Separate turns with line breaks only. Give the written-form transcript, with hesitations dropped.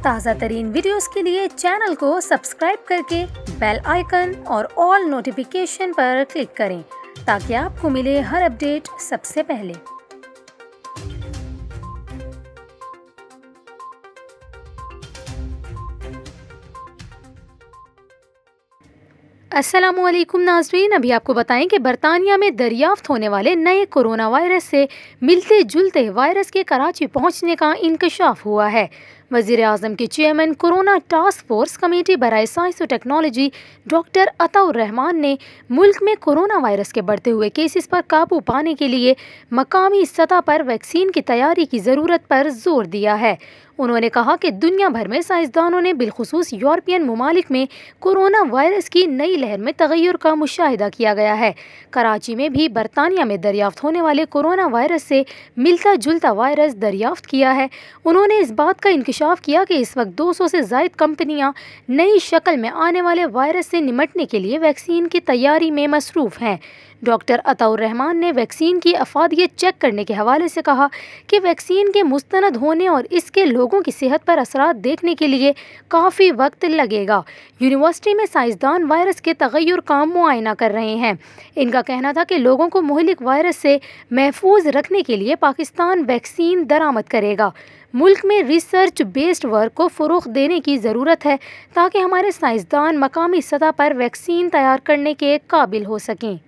ताज़ा तरीन वीडियोस के लिए चैनल को सब्सक्राइब करके बेल आइकन और ऑल नोटिफिकेशन पर क्लिक करें ताकि आपको मिले हर अपडेट सबसे पहले। अस्सलामुअलैकुम नाज़रीन, अभी आपको बताएं कि बरतानिया में दरियाफ्त होने वाले नए कोरोना वायरस से मिलते जुलते वायरस के कराची पहुंचने का इंकशाफ हुआ है। वज़ीर आज़म के chairman corona task force committee बराए साइंस और टेक्नोलॉजी डॉक्टर अताउर रहमान ने मुल्क में कोरोना वायरस के बढ़ते हुए केसेस पर काबू पाने के लिए मकामी सतह पर वैक्सीन की तैयारी की ज़रूरत पर जोर दिया है। उन्होंने कहा कि दुनिया भर में साइंसदानों ने बिलखुसूस यूरोपियन ममालिक में कोरोना वायरस की नई लहर में तगय्युर का मुशाहिदा किया गया है। कराची में भी बरतानिया में दरियाफ्त होने वाले कोरोना वायरस से मिलता जुलता वायरस दरियाफ्त किया है। उन्होंने इस बात का इंकशाफ किया कि इस वक्त 200 से ज़ायद कंपनियां नई शक्ल में आने वाले वायरस से निमटने के लिए वैक्सीन की तैयारी में मसरूफ़ हैं। डॉक्टर अताउर रहमान ने वैक्सीन की अफादियत चेक करने के हवाले से कहा कि वैक्सीन के मुस्तनद होने और इसके लोगों की सेहत पर असरात देखने के लिए काफ़ी वक्त लगेगा। यूनिवर्सिटी में साइंसदान वायरस के तगय्युर का मुआयना कर रहे हैं। इनका कहना था कि लोगों को मुहलिक वायरस से महफूज रखने के लिए पाकिस्तान वैक्सीन दरामद करेगा। मुल्क में रिसर्च बेस्ड वर्क को फ़रोग़ देने की ज़रूरत है ताकि हमारे साइंसदान मकामी सतह पर वैक्सीन तैयार करने के काबिल हो सकें।